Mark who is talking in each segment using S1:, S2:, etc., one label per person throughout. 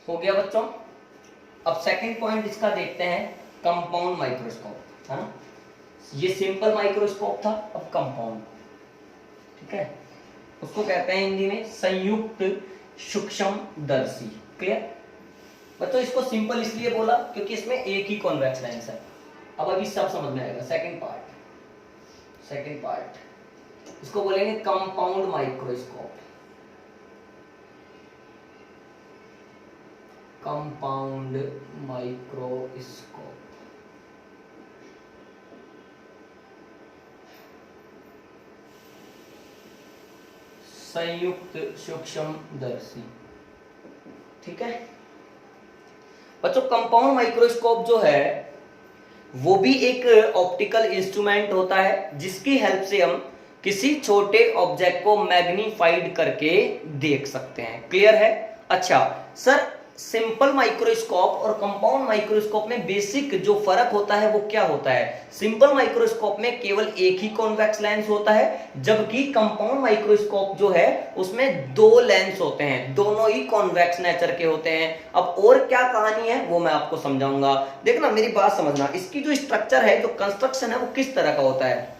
S1: हो गया बच्चों। अब सेकंड पॉइंट इसका देखते हैं, कंपाउंड माइक्रोस्कोप, है ना। ये सिंपल माइक्रोस्कोप था, अब कंपाउंड, ठीक है, उसको कहते हैं हिंदी में संयुक्त सूक्ष्मदर्शी। क्लियर बच्चों, इसको सिंपल इसलिए बोला क्योंकि इसमें एक ही कॉन्वेक्स लेंस है। अब अभी सब समझ में आएगा। सेकंड पार्ट इसको बोलेंगे कंपाउंड माइक्रोस्कोप। कंपाउंड माइक्रोस्कोप, संयुक्त सूक्ष्मदर्शी, ठीक है बच्चों। कंपाउंड माइक्रोस्कोप जो है वो भी एक ऑप्टिकल इंस्ट्रूमेंट होता है जिसकी हेल्प से हम किसी छोटे ऑब्जेक्ट को मैग्नीफाइड करके देख सकते हैं। क्लियर है। अच्छा सर, सिंपल माइक्रोस्कोप और कंपाउंड माइक्रोस्कोप में बेसिक जो फर्क होता है वो क्या होता है? सिंपल माइक्रोस्कोप में केवल एक ही कॉन्वेक्स लेंस होता है, जबकि कंपाउंड माइक्रोस्कोप जो है उसमें दो लेंस होते हैं, दोनों ही कॉन्वेक्स नेचर के होते हैं। अब और क्या कहानी है वो मैं आपको समझाऊंगा। देखना मेरी बात समझना, इसकी जो स्ट्रक्चर है, जो कंस्ट्रक्शन है वो किस तरह का होता है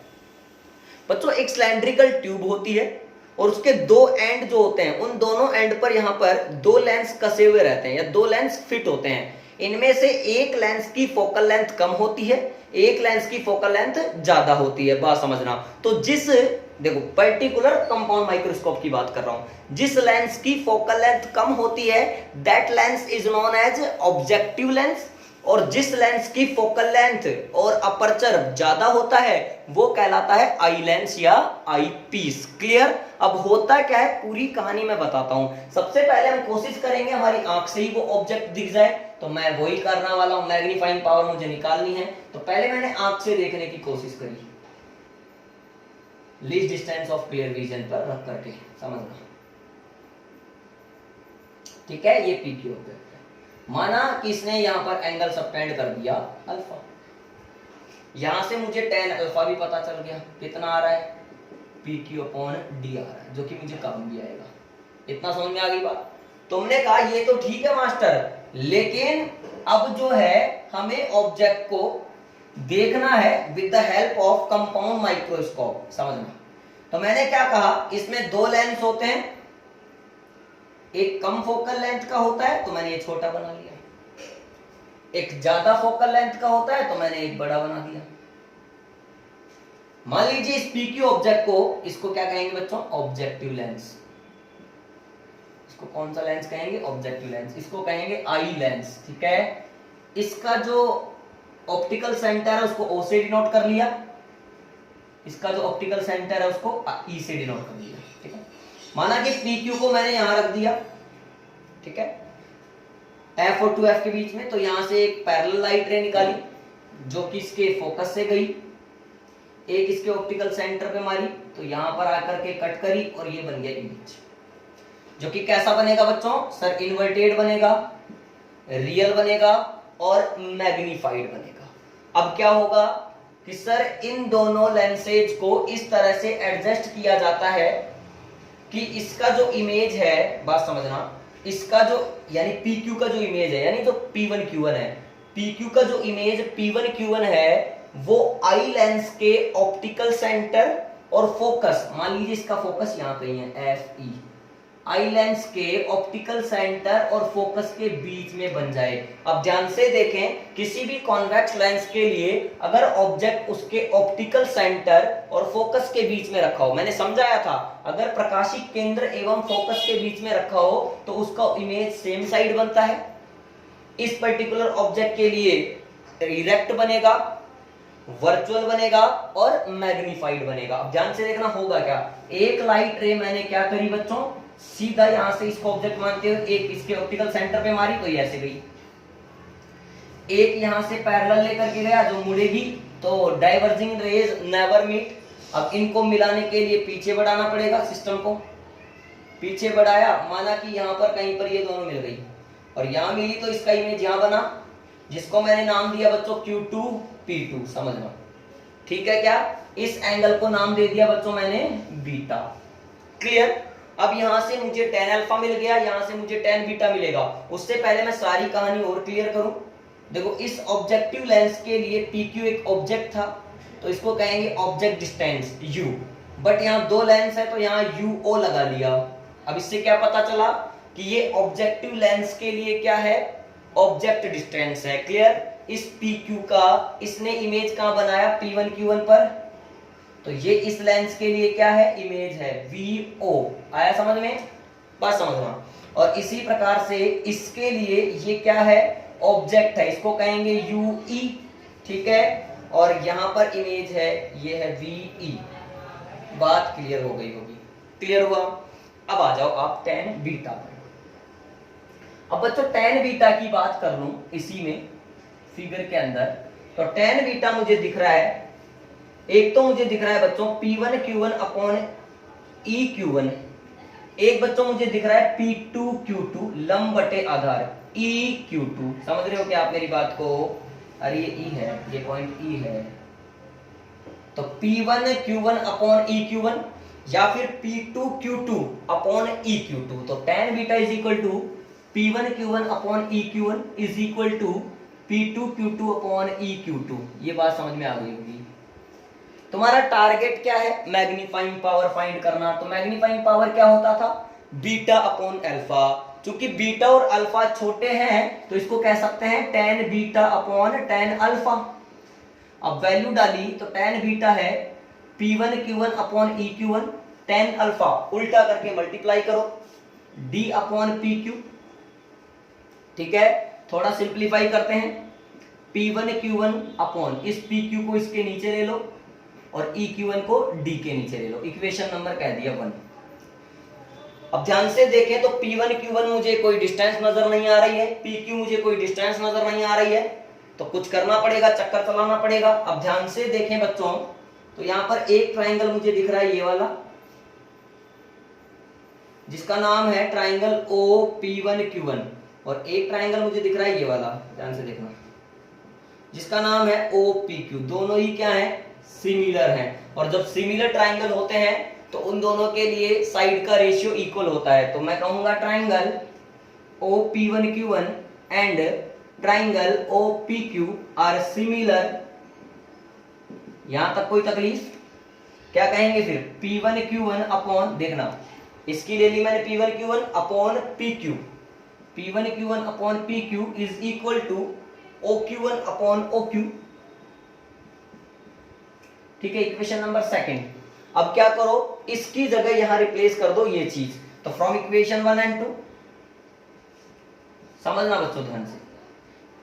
S1: बच्चों। एक सिलेंड्रिकल ट्यूब होती है और उसके दो एंड जो होते हैं, उन दोनों एंड पर यहां पर दो लेंस कसे हुए रहते हैं या दो लेंस फिट होते हैं। इनमें से एक लेंस की फोकल लेंथ कम होती है, एक लेंस की फोकल लेंथ ज्यादा होती है। बात समझना। तो जिस, देखो पर्टिकुलर कंपाउंड माइक्रोस्कोप की बात कर रहा हूं, जिस लेंस की फोकल लेंथ कम होती है that lens is known as objective lens, और जिस लेंस की फोकल लेंथ और अपर्चर ज्यादा होता है वो कहलाता है आई लेंस या आई पीस। क्लियर। अब होता क्या है पूरी कहानी मैं बताता हूं। सबसे पहले हम कोशिश करेंगे हमारी आंख से ही वो ऑब्जेक्ट दिख जाए, तो मैं वही करने वाला हूं। मैग्नीफाइंग पावर मुझे निकालनी है, तो पहले मैंने आंख से देखने की कोशिश करी, least distance of clear vision पर रख करके, समझना, ठीक है। ये पी क्यू ऑब्जेक्ट, माना कि इसने यहां पर एंगल सबटेंड कर दिया अल्फा, यहां से मुझे tan अल्फा भी पता चल गया, कितना आ रहा है पी क्यू अपॉन डी आ रहा है, जो कि मुझे कम भी आएगा। इतना समझ में आ गई बात। तुमने कहा ये तो ठीक है मास्टर, लेकिन अब जो है हमें ऑब्जेक्ट को देखना है with the help of compound microscope, समझना। तो मैंने क्या कहा, इसमें दो लेंस होते हैं, एक कम फोकल लेंथ का होता है तो मैंने ये छोटा बना लिया, एक ज्यादा फोकल लेंथ का होता है तो मैंने एक बड़ा बना दिया। मान लीजिए इस पीक्यू ऑब्जेक्ट को, इसको क्या कहेंगे बच्चों, ऑब्जेक्टिव लेंस। इसको कौन सा लेंस कहेंगे, ऑब्जेक्टिव लेंस। इसको कहेंगे आई लेंस, ठीक है। इसका जो ऑप्टिकल सेंटर है उसको ओ से डिनोट कर लिया, इसका जो ऑप्टिकल सेंटर है उसको ई से डिनोट कर लिया, ठीक है। माना कि PQ को मैंने यहां रख दिया, ठीक है, F और 2F के बीच में, तो यहां से एक पैरेलल लाइट रे निकाली जो कि इसके फोकस से गई, एक इसके ऑप्टिकल सेंटर पे मारी तो यहां पर आकर के कट करी और ये बन गया इमेज, जो कि कैसा बनेगा बच्चों, सर इन्वर्टेड बनेगा, रियल बनेगा और मैग्नीफाइड बनेगा। अब क्या होगा कि सर इन दोनों लेंसेज को इस तरह से एडजस्ट किया जाता है कि इसका जो इमेज है, बात समझना, इसका जो यानी PQ का जो इमेज है, यानी जो P1Q1 है, PQ का जो इमेज P1Q1 है वो आई लेंस के ऑप्टिकल सेंटर और फोकस, मान लीजिए इसका फोकस यहां कहीं है FE, आई लेंस के ऑप्टिकल सेंटर और फोकस के बीच में बन जाए। अब ध्यान से देखें, किसी भी कॉन्वेक्स लेंस के लिए अगर ऑब्जेक्ट उसके ऑप्टिकल सेंटर और फोकस के बीच में रखा हो, मैंने समझाया था, अगर प्रकाशिक केंद्र एवं फोकस के बीच में रखा हो तो उसका इमेज सेम साइड बनता है। इस पर्टिकुलर ऑब्जेक्ट के लिए इरेक्ट बनेगा, वर्चुअल बनेगा और मैग्नीफाइड बनेगा। अब ध्यान से देखना होगा क्या, एक लाइट रे मैंने क्या करी बच्चों, सीधा यहां से इसको ऑब्जेक्ट मानते हुए एक इसके ऑप्टिकल सेंटर पे मारी तो ये ऐसे गई, एक यहां से पैरेलल लेकर के गया जो मुड़ेगी, तो डाइवर्जिंग रेज नेवर मीट। अब इनको मिलाने के लिए पीछे बढ़ाना पड़ेगा, सिस्टम को पीछे बढ़ाया, माना कि यहां पर कहीं पर ये दोनों मिल गई और यहां मिली तो इसका इमेज यहां बना, जिसको मैंने नाम दिया बच्चों Q2 P2, समझना, ठीक है क्या। इस एंगल को नाम दे दिया बच्चों मैंने बीटा। क्लियर। अब यहां से मुझे tan अल्फा मिल गया, यहां से मुझे tan बीटा मिलेगा। उससे पहले मैं सारी कहानी और क्लियर करूं। देखो इस ऑब्जेक्टिव लेंस के लिए PQ एक ऑब्जेक्ट था, तो इसको कहेंगे ऑब्जेक्ट डिस्टेंस U। बट यहाँ दो लेंस है तो यहाँ UO लगा लिया। अब इससे क्या पता चला कि ये ऑब्जेक्टिव लेंस के लिए क्या है, ऑब्जेक्ट डिस्टेंस है। क्लियर। इस PQ का इसने इमेज कहां बनाया, P1 Q1 पर, तो ये इस लेंस के लिए क्या है, इमेज है VO। आया समझ में, बात समझना। और इसी प्रकार से इसके लिए ये क्या है, ऑब्जेक्ट है, इसको कहेंगे UE। ठीक है, और यहां पर इमेज है, ये है VE। बात क्लियर हो गई होगी, क्लियर हुआ। अब आ जाओ आप tan बीटा पर। अब बच्चों tan बीटा की बात कर लूं इसी में फिगर के अंदर, तो tan बीटा मुझे दिख रहा है, एक तो मुझे दिख रहा है बच्चों P1 Q1 अपॉन EQ1, एक बच्चों मुझे दिख रहा है P2 Q2 लंब बटे आधार EQ2। समझ रहे हो क्या आप मेरी बात को? अरे ये E है, ये पॉइंट E है, तो P1 Q1 अपॉन EQ1 या फिर P2 Q2 अपॉन EQ2। तो tan beta is equal to P1 Q1 upon EQ1 is equal to P2 Q2 upon EQ2। ये बात समझ में आ गई होगी। तुम्हारा टारगेट क्या है, मैग्नीफाइंग पावर फाइंड करना। तो मैग्नीफाइंग पावर क्या होता था, बीटा अपॉन अल्फा। चूंकि बीटा और अल्फा छोटे हैं तो इसको कह सकते हैं tan beta upon tan alpha. अब वैल्यू डाली तो tan बीटा है P1 Q1 upon EQ1, tan alpha उल्टा करके मल्टीप्लाई करो D अपॉन PQ। ठीक है, थोड़ा सिंप्लीफाई करते हैं, P1 Q1 अपॉन इस PQ को इसके नीचे ले लो और EQ1 को D के नीचे ले लो। इक्वेशन नंबर कह दिया 1। अब ध्यान से देखें तो P1 Q1 मुझे कोई डिस्टेंस नजर नहीं आ रही है, PQ मुझे कोई डिस्टेंस नजर नहीं आ रही है, तो कुछ करना पड़ेगा, चक्कर चलाना पड़ेगा। अब ध्यान से देखें बच्चों, तो यहां पर एक ट्राइंगल मुझे दिख रहा है ये वाला, जिसका नाम है ट्राइंगल OP1Q1, और एक ट्राइंगल मुझे दिख रहा है ये वाला, ध्यान से देखना, जिसका नाम है OPQ। दोनों ही क्या है, सिमिलर हैं। और जब सिमिलर ट्राइंगल होते हैं तो उन दोनों के लिए साइड का रेशियो इक्वल होता है। तो मैं कहूंगा triangle OP1Q1 and triangle OPQ are similar. यहां तक कोई तकलीफ? क्या कहेंगे फिर, P1Q1 अपॉन, देखना इसकी ले ली मैंने P1Q1 upon PQ, P1Q1 upon PQ is equal to OQ1 upon OQ। ठीक है, इक्वेशन नंबर सेकंड। अब क्या करो, इसकी जगह यहां रिप्लेस कर दो ये चीज, तो फ्रॉम इक्वेशन 1 एंड 2 समझना बच्चों ध्यान से,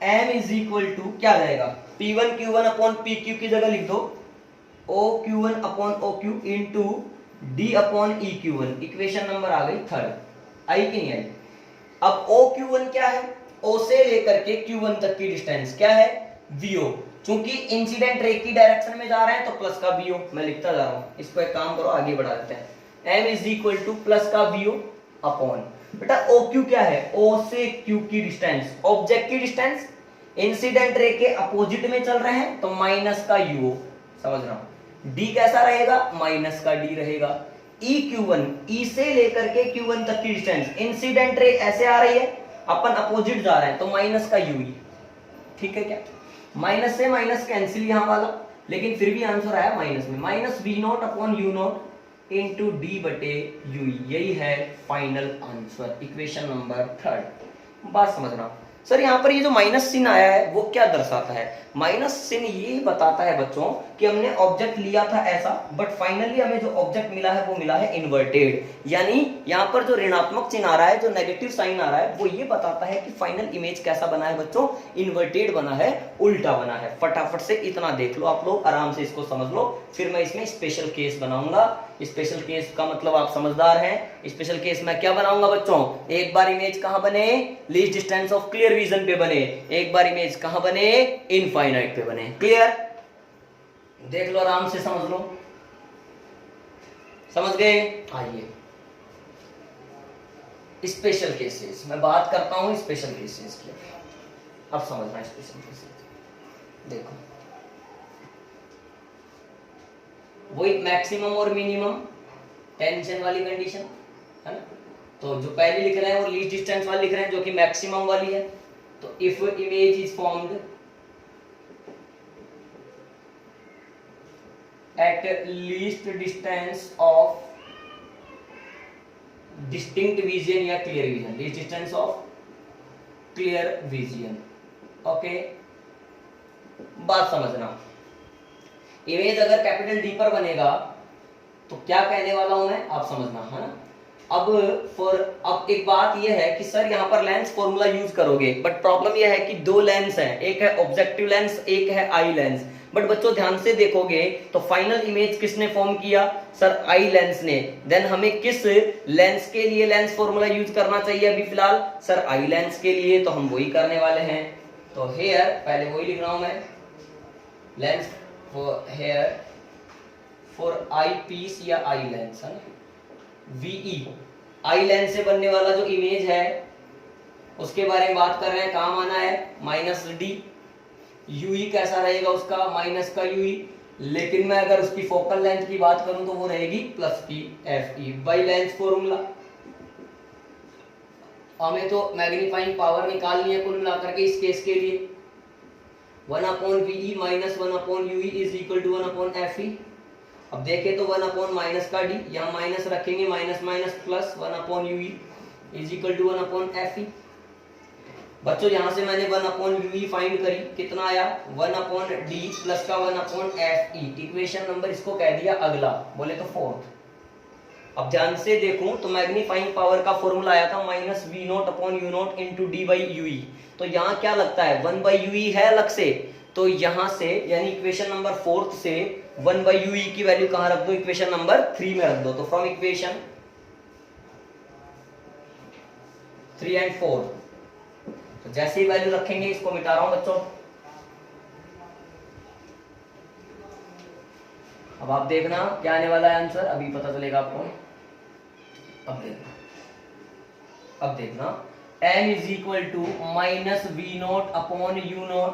S1: m इज इक्वल टू क्या जाएगा, P1 Q1 अपॉन PQ की जगह लिख दो OQ1 upon OQ into D upon EQ1। Equation number आ गई थर्ड। आई कि नहीं आई? अब OQ1 क्या है, O से लेकर के Q1 तक की डिस्टेंस क्या है, VO। चूंकि इंसिडेंट रे की डायरेक्शन में जा रहे हैं तो प्लस का VO, मैं लिखता जा रहा हूं, इसको एक काम करो आगे बढ़ा देते हैं। m is equal two plus का VO अपॉन, बेटा OQ क्या है, O से Q की डिस्टेंस, ऑब्जेक्ट की डिस्टेंस, इंसिडेंट रे के अपोजिट में चल रहे हैं तो माइनस का UO। समझ रहा हूं, D कैसा रहेगा, माइनस का D रहेगा। EQ1, E से लेकर के Q1 तक की डिस्टेंस, इंसिडेंट रे ऐसे आ रही है, अपन अपोजिट जा रहे हैं तो माइनस का UE। ठीक है क्या, माइनस से माइनस कैंसिल यहां वाला, लेकिन फिर भी आंसर आया माइनस में, minus V0 upon U0 into D बटे UE। यही है final answer, equation number third. बात समझना। सर यहाँ पर ये जो माइनस चिन्ह आया है वो क्या दर्शाता है, माइनस चिन्ह ये बताता है बच्चों कि हमने ऑब्जेक्ट लिया था ऐसा, बट फाइनली हमें जो ऑब्जेक्ट मिला है वो मिला है इन्वर्टेड। यानी यहाँ पर जो ऋणात्मक चिन्ह आ रहा है, जो नेगेटिव साइन आ रहा है, वो ये बताता है कि फाइनल इमेज कैसा बना है बच्चों, इन्वर्टेड बना है, उल्टा बना है। फटाफट से इतना देख लो आप लोग, आराम से इसको समझ लो, फिर मैं इसमें स्पेशल केस बनाऊंगा। स्पेशल केस का मतलब आप समझदार हैं। स्पेशल केस में क्या बनाऊंगा बच्चों, एक बार इमेज कहां बने, least distance of clear region पे बने, एक बार इमेज कहां बने, इनफाइनाइट पे बने। क्लियर, देख लो आराम से समझ लो, समझ गए। आइए स्पेशल केसेस मैं बात करता हूं, स्पेशल केसेस की अब समझना। स्पेशल केसेस देखो, वही मैक्सिमम और मिनिमम टेंशन वाली कंडीशन, है ना। तो जो पहली लिख रहे हैं वो लीस्ट डिस्टेंस वाली लिख रहे हैं जो कि मैक्सिमम वाली है। तो if image is formed at least distance of distinct vision या clear vision, least distance of clear vision. Okay, बात समझना, इमेज अगर कैपिटल डी पर बनेगा तो क्या कहने वाला हूं मैं, आप समझना, है ना। अब एक बात यह है कि सर यहाँ पर लेंस फॉर्मूला यूज करोगे, बट प्रॉब्लम यह है कि दो लेंस हैं, एक है ऑब्जेक्टिव लेंस, एक है आई लेंस। बट बच्चों ध्यान से देखोगे तो फाइनल इमेज किसने फॉर्म किया, सर आई लेंस ने। देन हमें किस लेंस के लिए लेंस फॉर्मूला यूज करना चाहिए अभी फिलहाल, सर आई लेंस के लिए, तो हम वही करने वाले हैं। तो हेयर पहले वही लिख रहा हूं मैं, lens for here for eyepiece या आई लेंस, है ना, वीई। आई लेंस से बनने वाला जो इमेज है उसके बारे में बात कर रहे हैं, काम आना है माइनस डी। यूई कैसा रहेगा उसका, माइनस का यूई। लेकिन मैं अगर उसकी फोकल लेंथ की बात करूं तो वो रहेगी प्लस की F E by lens formula. हमें तो मैग्नीफाइंग पावर निकालनी है कुल मिलाकर के इस केस के लिए, 1/VE minus 1/UE is equal to 1/FE। अब देखें तो 1 माइनस का डी, यहाँ माइनस रखेंगे, minus minus plus 1/UE is equal to 1/FE। बच्चों यहाँ से मैंने 1/UE फाइंड करी, कितना आया 1/D प्लस का 1/FE। इक्वेशन नंबर इसको कह दिया अगला, बोले तो फोर्थ। अब ध्यान से देखूं तो मैग्नीफाइंग पावर का फॉर्मूला आया था माइनस V0/U0 इंटू D/UE। तो यहाँ क्या लगता है 1/UE है अलग से, तो यहाँ से यानी इक्वेशन नंबर फोर्थ से 1/UE की वैल्यू कहां रख दो, इक्वेशन नंबर 3 में रख दो। तो फ्रॉम इक्वेशन 3 एंड 4, तो जैसे ही वैल्यू रखेंगे, इसको मिटा रहा हूं बच्चों। अब आप देखना क्या आने वाला है आंसर, अभी पता चलेगा आपको। अब देखना n is equal to minus V0/U0,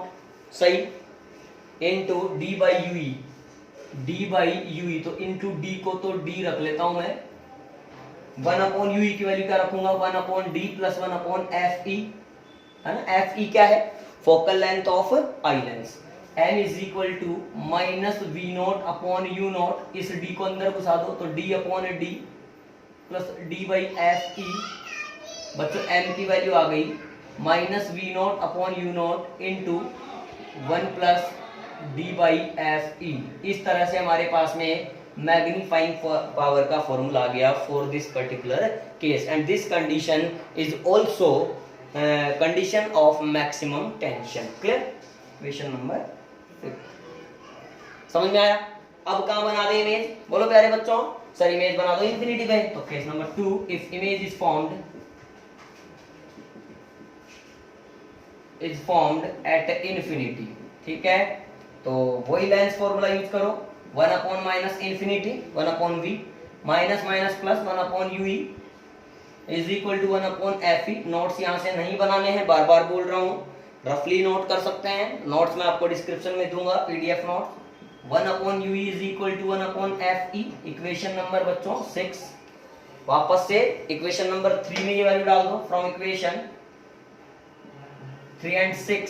S1: सही, इंटू D/UE, D/UE तो इंटू D को तो D रख लेता हूं मैं, 1/UE की वैल्यू क्या रखूंगा 1/D प्लस 1/FE, है ना। FE क्या है, focal length of eye lens. n is equal to minus V0/U0, इस D को अंदर घुसा दो तो D/D प्लस D/FE। बच्चों m की वैल्यू आ गई minus V0/U0 into 1 plus D/FE। इस तरह से हमारे पास में मैग्नीफाइंग पावर का फॉर्मूला आ गया for this particular case, and this condition is also condition of maximum tension. Clear, question number 5 समझ में आया। अब कहां बना दे इमेज, बोलो प्यारे बच्चों, सर इमेज बना दो इंफिनिटी पे। तो case number 2, if image is formed at infinity, ठीक है, तो वही लेंस फॉर्मूला यूज करो, 1 minus infinity 1/V minus minus plus 1/UE is equal to 1/FE। Notes यहाँ से नहीं बनाने हैं, बार बार बोल रहा हूँ, रफली नोट कर सकते हैं, नोट्स मैं आपको डिस्क्रिप्शन में दूंगा, PDF note. 1/UE is equal to 1/FE। Equation number बच्चों 6, वापस से इक्वेशन नंबर 3 में ये वैल्यू डाल दो, फ्रॉम इक्वेशन 3 एंड 6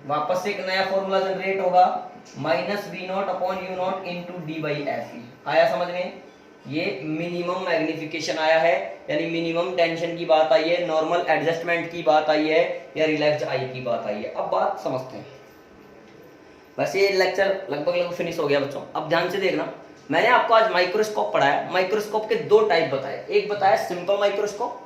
S1: वापस से एक नया फॉर्मूला जनरेट होगा, माइनस V0/U0 इंटू D/FE। आया समझ में, ये मिनिमम मैग्निफिकेशन आया है, यानी मिनिमम टेंशन की बात आई है, नॉर्मल एडजस्टमेंट की बात आई है, या रिलैक्स्ड आई की बात आई है। अब बात समझते हैं, बस ये लेक्चर लगभग फिनिश हो गया बच्चों। अब ध्यान से देखना, मैंने आपको आज माइक्रोस्कोप पढ़ाया, माइक्रोस्कोप के 2 टाइप बताए, एक बताया सिंपल माइक्रोस्कोप,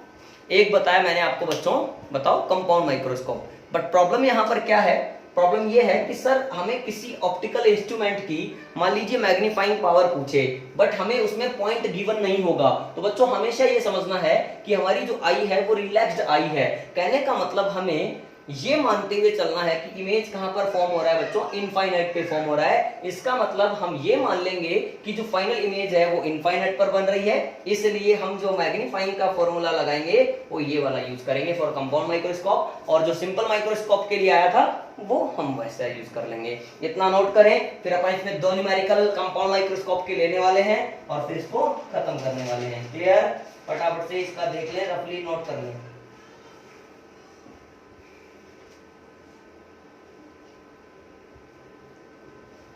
S1: एक बताया मैंने आपको बच्चों, बताओ कंपाउंड माइक्रोस्कोप। बट प्रॉब्लम यहाँ पर क्या है, प्रॉब्लम ये है कि सर हमें किसी ऑप्टिकल इंस्ट्रूमेंट की मान लीजिए मैग्नीफाइंग पावर पूछे, बट हमें उसमें पॉइंट गिवन नहीं होगा, तो बच्चों हमेशा ये समझना है कि हमारी जो आई है वो रिलैक्स्ड आई है। कहने का मतलब हमें ये मानते हुए चलना है कि इमेज कहां पर फॉर्म हो रहा है बच्चों, इनफाइनाइट पे फॉर्म हो रहा है। इसका मतलब हम ये मान लेंगे कि जो फाइनल इमेज है वो इनफाइनाइट पर बन रही है, इसलिए हम जो मैग्नीफाइंग का फॉर्मूला लगाएंगे वो ये वाला यूज करेंगे फॉर कंपाउंड माइक्रोस्कोप, और जो सिंपल माइक्रोस्कोप के लिए आया था वो हम वैसा यूज कर लेंगे। इतना नोट करें, फिर अपन इसमें 2 न्यूमेरिकल कंपाउंड माइक्रोस्कोप के लेने वाले हैं और फिर इसको खत्म करने वाले हैं। क्लियर। फटाफट से इसका देख लें, रफली नोट कर लें।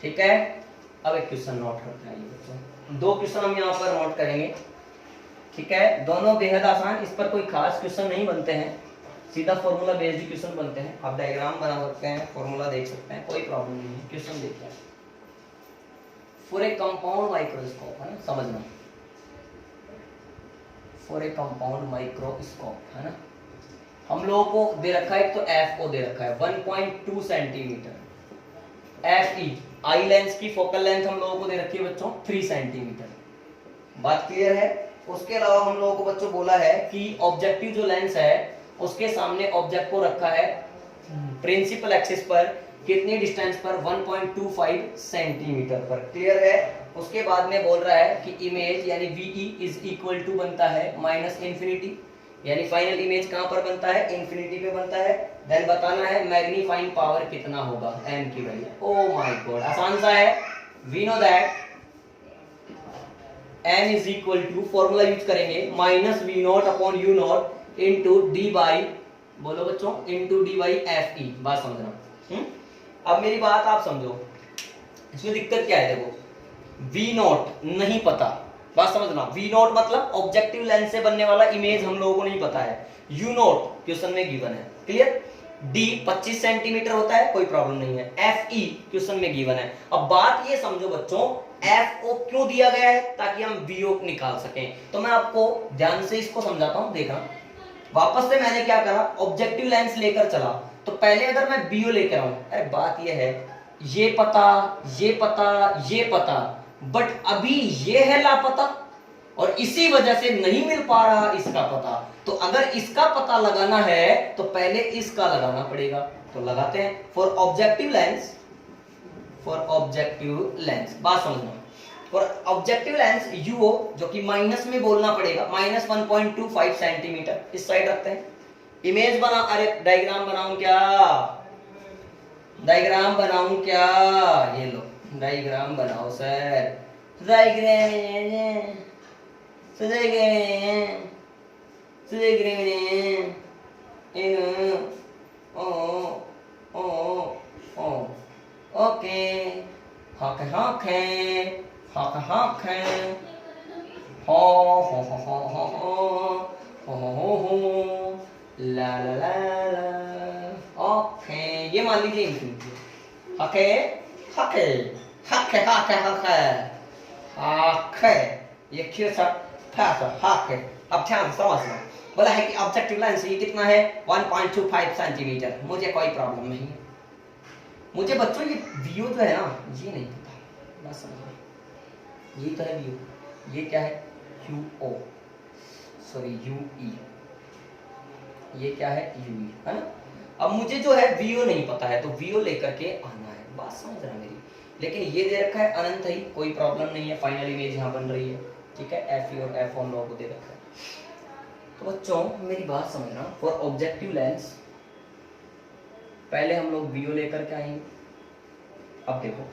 S1: ठीक है, अब एक क्वेश्चन नोट करते हैं ये बच्चों, दो क्वेश्चन हम यहाँ पर नोट करेंगे। ठीक है, दोनों बेहद आसान, इस पर कोई खास क्वेश्चन नहीं बनते हैं, सीधा फॉर्मूला बेस्ड क्वेश्चन बनते हैं। आप डायग्राम बना सकते हैं, फॉर्मूला देख सकते हैं, कोई प्रॉब्लम नहीं है। क्वेश्चन देखिए, फॉर ए कंपाउंड माइक्रोस्कोप, है ना, समझना, फॉर ए कंपाउंड माइक्रोस्कोप, है ना, हम लोगों को दे रखा है, एक तो एफ ओ दे रखा है 1.2 centimetre, F E eye lens की फोकल लेंथ हम लोगों को दे रखी है बच्चों 3 सेंटीमीटर, बात क्लियर है। उसके अलावा हम लोगों को बच्चों बोला है कि ऑब्जेक्टिव जो लेंस है उसके सामने ऑब्जेक्ट को रखा है प्रिंसिपल एक्सिस पर, कितनी डिस्टेंस पर, 1.25 सेंटीमीटर पर, क्लियर है। उसके बाद में बोल रहा है कि इमेज यानी वीई इज इक्वल टू बनता है माइनस इन्फिनिटी, यानी फाइनल इमेज कहां पर बनता है, इन्फिनिटी पे बनता है। देन बताना है मैग्नीफाइंग पावर कितना होगा, एम की वैल्यू। ओ माय गॉड, आसान सा है। We know that m is equal to, formula use करेंगे, minus v not upon you not into D by, बोलो बच्चों, into D by f e. बात समझना। अब मेरी बात आप समझो, इसमें दिक्कत क्या है, देखो वी नॉट नहीं पता, बात समझना, वी नॉट मतलब ऑब्जेक्टिव लेंस से बनने वाला इमेज हम लोगों को नहीं पता है, यू नॉट क्वेश्चन में गिवन है, क्लियर। डी 25 सेंटीमीटर होता है, कोई प्रॉब्लम नहीं है, एफ ई क्वेश्चन में गिवन है। अब बात ये समझो बच्चों, एफ ओ क्यों दिया गया है, ताकि हम वी ओ निकाल सकें। तो मैं आपको ध्यान से इसको समझाता हूं, देखना, वापस से मैंने क्या करा, ऑब्जेक्टिव लेंस लेकर चला, तो पहले अगर मैं बी ओ लेकर आऊं, अरे बात ये है, ये पता, ये पता, ये पता, बट अभी ये है लापता, और इसी वजह से नहीं मिल पा रहा इसका पता। तो अगर इसका पता लगाना है तो पहले इसका लगाना पड़ेगा, तो लगाते हैं। For objective lens, for objective lens, बात समझना, फॉर ऑब्जेक्टिव लेंस यूओ, जो कि माइनस में बोलना पड़ेगा, माइनस 1.25 सेंटीमीटर, इस साइड रखते हैं। इमेज बना, अरे डायग्राम बनाऊं क्या, डायग्राम बनाऊं क्या, ये लो डायग्राम बनाओ सर, डायग्राम ओके, हक हक है, हक हक है, हो हो हो हो हो हो हो हो, ला ला ला ला, ओके, ये मान लीजिए इनफिनिटी, हके हके हके हके हके हके, ये क्यों सब हके। अब ध्यान समझना, बोला है कि ऑब्जेक्टिव लेंस ये कितना है, 1.25 सेंटीमीटर, मुझे कोई प्रॉब्लम नहीं है। मुझे बच्चों ये व्यू जो है ना, ये नहीं पता, बस समझो, ये तो है व्यू, ये क्या है, U O, sorry U E, ये क्या है, यू ई, है ना। अब मुझे जो है वीओ नहीं पता है, तो वीओ लेकर के आना है, बात समझ रहा मेरी। लेकिन ये दे रखा है अनंत ही, कोई प्रॉब्लम नहीं है, फाइनल इमेज यहाँ बन रही है, ठीक है, एफ ई और एफ हम लोगों को दे रखा है। तो बच्चों मेरी बात समझना, फॉर ऑब्जेक्टिव लेंस पहले हम लोग वीओ लेकर के आएंगे। अब देखो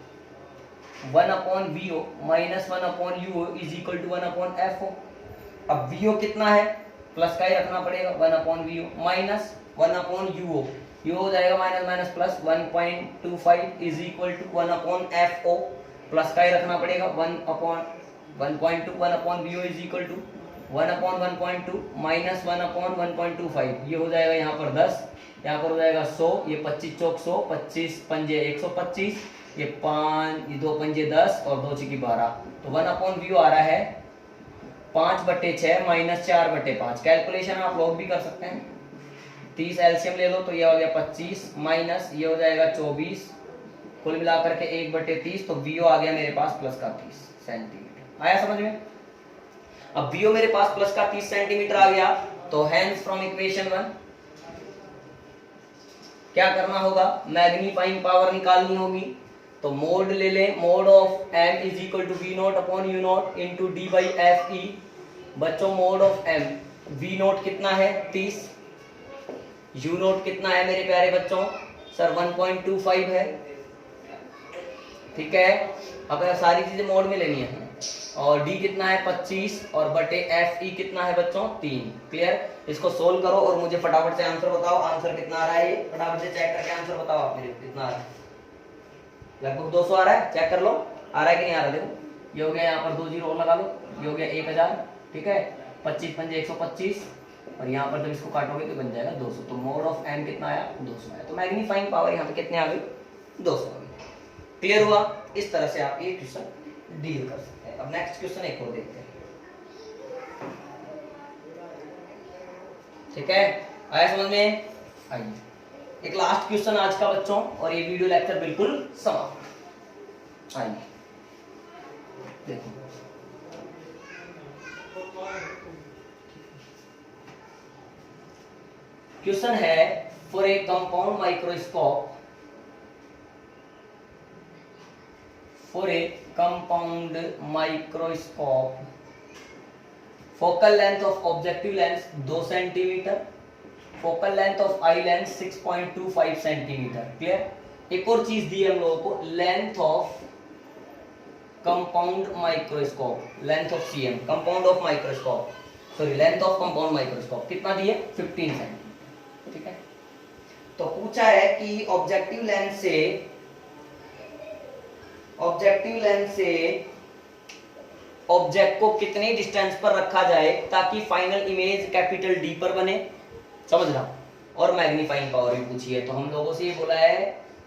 S1: 1/VO minus 1/UO is equal to 1/FO। अब VO कितना है, प्लस का ही रखना पड़ेगा, 1/VO माइनस 1/UO, ये हो जाएगा minus minus plus 1.25 is equal to 1/FO, plus का ही रखना पड़ेगा, 1/1.2 1/VO is equal to 1/1.2 minus 1/1.25, ये हो जाएगा यहाँ पर 10, यहाँ पर हो जाएगा 100, ये 25 चौक 100, 25 पंजे 125, ये 5, ये 2 पंजे 10 और 2 चिकी 12, तो 1/VO आ रहा है 5/6 माइनस 4/5। कैलकुलेशन आप लोग भी कर सकते हैं, 30 एलसीएम ले लो तो ये हो गया 25 माइनस ये हो जाएगा 24, कुल मिलाकर के 1/30, तो VO आ गया मेरे पास प्लस का 30 सेंटीमीटर। आया समझ में। अब VO मेरे पास प्लस का 30 सेंटीमीटर आ गया, तो हेंस फ्रॉम इक्वेशन 1 क्या करना होगा, मैग्नीफाइंग पावर निकालनी होगी, तो मोड ले ले, mode of m is equal to v not upon you not into D by f e. बच्चों mode of m, v not कितना है 30, यू नॉट कितना है मेरे प्यारे बच्चों, सर 1.25 है, ठीक है। अब सारी चीजें मोड में लेनी है, और डी कितना है 25 और बटे एफ ई कितना है बच्चों 3। क्लियर? इसको सोल्व करो और मुझे फटाफट से आंसर बताओ, आंसर कितना आ रहा है, ये फटाफट से चेक करके आंसर बताओ आप मेरे कितना आ रहा है। लगभग 200 आ रहा है, चेक कर लो आ रहा है कि नहीं आ रहा। देखो ये हो गया, यहाँ पर 2 जीरो और लगा लो, ये हो गया 1000, ठीक है, 25 पंजे 125 और यहाँ पर जब इसको काटोगे तो बन जाएगा 200। तो मोड ऑफ एम कितना आया 200 आया। तो मैग्नीफाइंग पावर यहाँ पे कितने आ गई 200 आ गई। क्लियर हुआ? इस तरह से आप ये क्वेश्चन डील कर सकते हैं। अब नेक्स्ट क्वेश्चन एक और देखते हैं, ठीक है? आया समझ में? आइए एक लास्ट क्वेश्चन आज का बच्चों और ये वीडियो लेक्चर बिल्कुल समाप्त। आइए देखो, क्वेश्चन है for a compound microscope, for a compound microscope focal length of objective lens 2 cm, focal length of eye lens 6.25 cm। Clear? एक और चीज दी है हम लोगों को, length of compound microscope, length of CM, compound of microscope, sorry length of compound microscope कितना दी है 15 cm। ठीक है? तो पूछा है कि ऑब्जेक्टिव लेंस से ऑब्जेक्ट को कितने डिस्टेंस पर रखा जाए ताकि फाइनल इमेज कैपिटल डी पर बने, समझ रहा। और मैग्नीफाइंग पावर भी पूछी है, तो हम लोगों से ये बोला है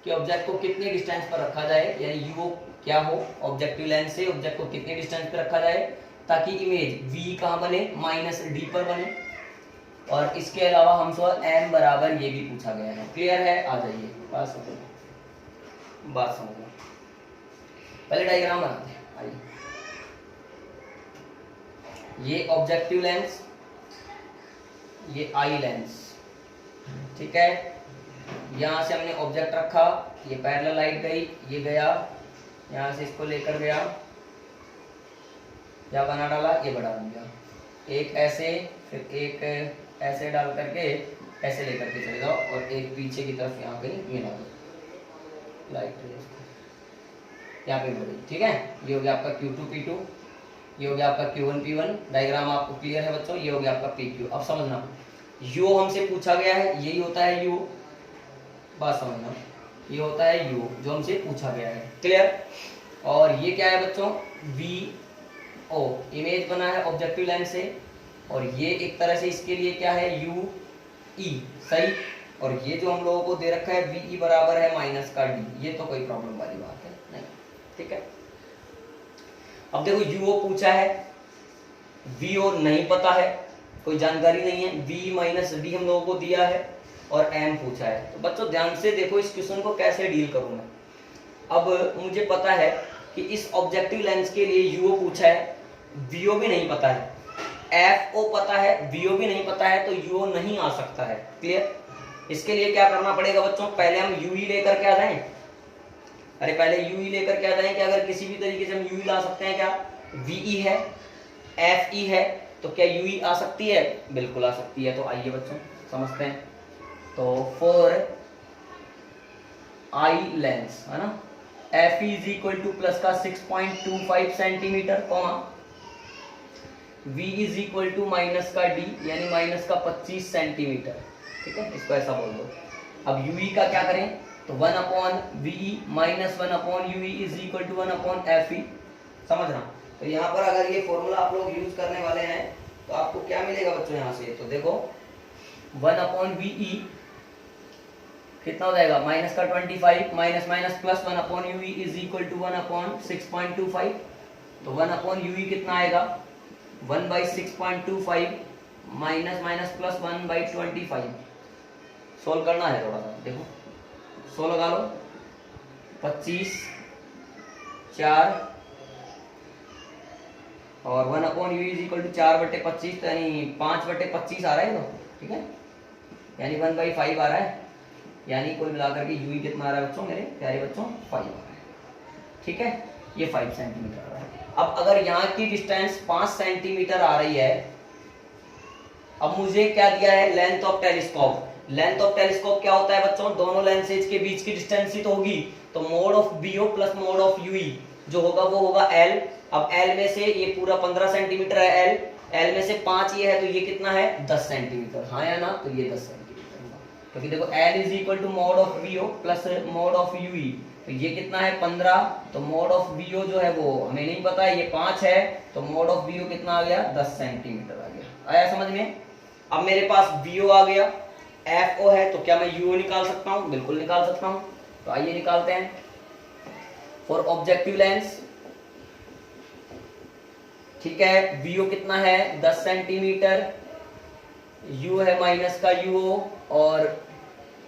S1: कि ऑब्जेक्ट को कितने डिस्टेंस पर रखा जाए, यानी यू क्या हो, ऑब्जेक्टिव लेंस से ऑब्जेक्ट को कितने डिस्टेंस पर रखा जाए ताकि इमेज वी कहां बने, -d पर बने। और इसके अलावा हमसे m बराबर ये भी पूछा गया है। क्लियर है? आ जाइए बात समझो। पहले डायग्राम बनाते हैं। आइए, ये ऑब्जेक्टिव लेंस, ये आई लेंस, ठीक है। यहां से हमने ऑब्जेक्ट रखा, ये पैरेलल लाइट गई, ये गया यहां से, इसको लेकर गया, क्या बना डाला, ये बड़ा बन गया। एक ऐसे, फिर एक ऐसे डाल करके ऐसे लेकर के चले जाओ और एक पीछे की तरफ यहाँ कहीं मिला दो लाइट, यहाँ पे बढ़ी। ठीक है? ये हो गया आपका Q2 P2, ये हो गया आपका Q1 P1। डायग्राम आपको क्लियर है बच्चों? ये हो गया आपका PQ। अब समझना, U हमसे पूछा गया है, यही होता है U, बात समझना, ये होता है U जो हमसे पूछा गया है। क्लियर? और ये क्या है बच्चों, VO, इमेज बना है ऑब्जेक्टिव लेंस से, और ये एक तरह से इसके लिए क्या है UE, सही। और ये जो हम लोगों को दे रखा है VE बराबर है -d, ये तो कोई प्रॉब्लम वाली बात है नहीं। ठीक है? अब देखो UO पूछा है, VO नहीं पता है, कोई जानकारी नहीं है, V - d हम लोगों को दिया है, और M पूछा है। तो बच्चों ध्यान से देखो इस क्वेश्चन को कैसे डील करूं मैं। अब मुझे पता है कि इस ऑब्जेक्टिव लेंस के लिए UO पूछा है, VO भी नहीं पता है, FO पता है, VO भी नहीं पता है, तो UO नहीं आ सकता है। क्लियर? इसके लिए क्या करना पड़ेगा बच्चों, पहले हम UE लेकर के आ जाएं। अरे पहले UE लेकर के आ जाएं कि अगर किसी भी तरीके से हम UE ला सकते हैं। क्या VE है, FE है, तो क्या UE आ सकती है? बिल्कुल आ सकती है। तो आइए बच्चों समझते हैं। तो फॉर आई लेंस है ना, FE = प्लस का 6.25 सेंटीमीटर, V = माइनस का d यानी माइनस का 25 सेंटीमीटर। ठीक है? इसको ऐसा बोल दो। अब UE का क्या करें, तो 1/VE - 1/UE = 1/FE, समझना। तो यहाँ पर अगर ये फॉर्मूला आप लोग यूज करने वाले हैं तो आपको क्या मिलेगा बच्चों यहाँ से, तो देखो 1/VE कितना हो जाएगा, माइनस का 25 माइनस प्लस 1/UE = 1/6.25। तो 1/UE कितना आएगा, 1/6.25 माइनस प्लस 1/25। सोल्व करना है थोड़ा सा, देखो 100 लगा लो, 25 4 और 1/UE = 4/25, तो यानी 5/25 आ रहा है। तो ठीक है, यानी 1/5 आ रहा है, यानी कुल मिलाकर के UE कितना आ रहा है बच्चों, मेरे प्यारे बच्चों, 5 आ रहा है। ठीक है? ये 5 सेंटीमीटर आ रहा है। अब अगर यहाँ की डिस्टेंस 5 सेंटीमीटर आ रही है, अब मुझे क्या दिया है, length of telescope. Length of telescope क्या होता है बच्चों, दोनों लेंसेज के बीच की डिस्टेंस ही तो होगी। तो mode of BO plus mode of UE जो होगा वो होगा L, अब एल में से ये पूरा 15 सेंटीमीटर है एल, एल में से 5 ये है तो ये कितना है 10 सेंटीमीटर, हाँ या ना, तो ये 10 सेंटीमीटर होगा, क्योंकि देखो L is equal to mod of VO plus mod of UE, तो ये कितना है 15, तो मॉड ऑफ वीओ जो है वो हमें नहीं पता है, ये 5 है, तो मॉड ऑफ वीओ कितना आ गया 10 सेंटीमीटर आ गया। आया समझ में? अब मेरे पास वीओ आ गया, एफ ओ है, तो क्या मैं यूओ निकाल सकता हूँ? बिल्कुल निकाल सकता हूँ, तो आइए निकालते हैं। फॉर ऑब्जेक्टिव लेंस, ठीक है, वीओ कितना है 10 सेंटीमीटर, यू है माइनस का यूओ, और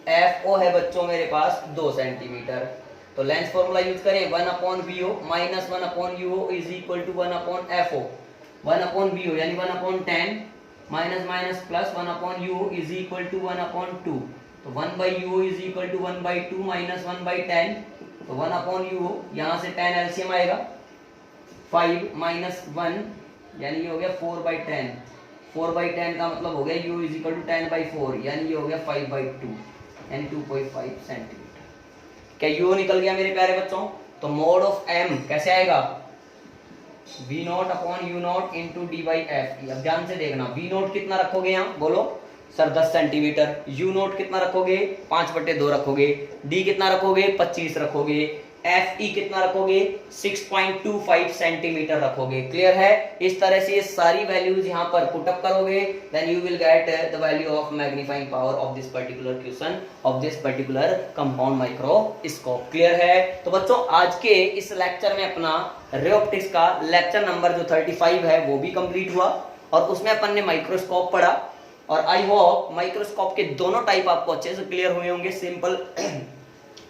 S1: एफ ओ है बच्चों मेरे पास 2 सेंटीमीटर। तो लेंस फॉर्मूला यूज करें 1 upon VO minus 1 upon UO is equal to 1 upon FO, 1 upon VO यानी 1 upon 10 minus minus plus 1 upon UO is equal to 1 upon 2, तो 1 by UO is equal to 1 by 2 minus 1 by 10, तो 1 upon यूओ, यहाँ से 10 LCM आएगा, 5 minus 1 यानी ये हो गया 4 बाई 10, 4 बाई 10 का मतलब हो गया U is equal to 10 by 4 यानी ये हो गया 5 बाई 2 यानी 2.5 सेंटीमीटर। क्या यू निकल गया मेरे प्यारे बच्चों? तो मोड ऑफ एम कैसे आएगा? V not upon you not into D by F. अब ध्यान से देखना, वी नॉट कितना रखोगे यहाँ बोलो सर 10 सेंटीमीटर, यू नॉट कितना रखोगे 5/2 रखोगे, डी कितना रखोगे 25 रखोगे, एफ ई कितना रखोगे 6.25 सेंटीमीटर रखोगे। क्लियर है? इस तरह से ये सारी वैल्यूज यहाँ पर पुटअप करोगे, then you will get the value of magnifying power of this particular question of this particular compound microscope. Clear है? तो बच्चों आज के इस लेक्चर में अपना रे ऑप्टिक्स का लेक्चर नंबर जो 35 है वो भी कंप्लीट हुआ, और उसमें अपन ने माइक्रोस्कोप पढ़ा, और आई होप माइक्रोस्कोप के दोनों टाइप आपको अच्छे से क्लियर हुए होंगे, सिंपल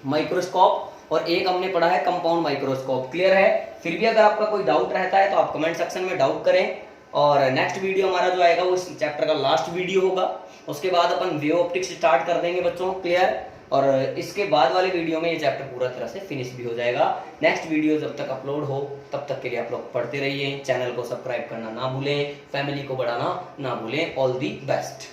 S1: माइक्रोस्कोप और एक हमने पढ़ा है कंपाउंड माइक्रोस्कोप। क्लियर है? फिर भी अगर आपका कोई डाउट रहता है तो आप कमेंट सेक्शन में डाउट करें, और नेक्स्ट वीडियो हमारा जो आएगा वो इस चैप्टर का लास्ट वीडियो होगा, उसके बाद अपन वेव ऑप्टिक्स स्टार्ट कर देंगे बच्चों। क्लियर? और इसके बाद वाले वीडियो में ये चैप्टर पूरा तरह से फिनिश भी हो जाएगा। नेक्स्ट वीडियो जब तक अपलोड हो तब तक के लिए आप लोग पढ़ते रहिए, चैनल को सब्सक्राइब करना ना भूलें, फैमिली को बढ़ाना ना भूलें। All the best.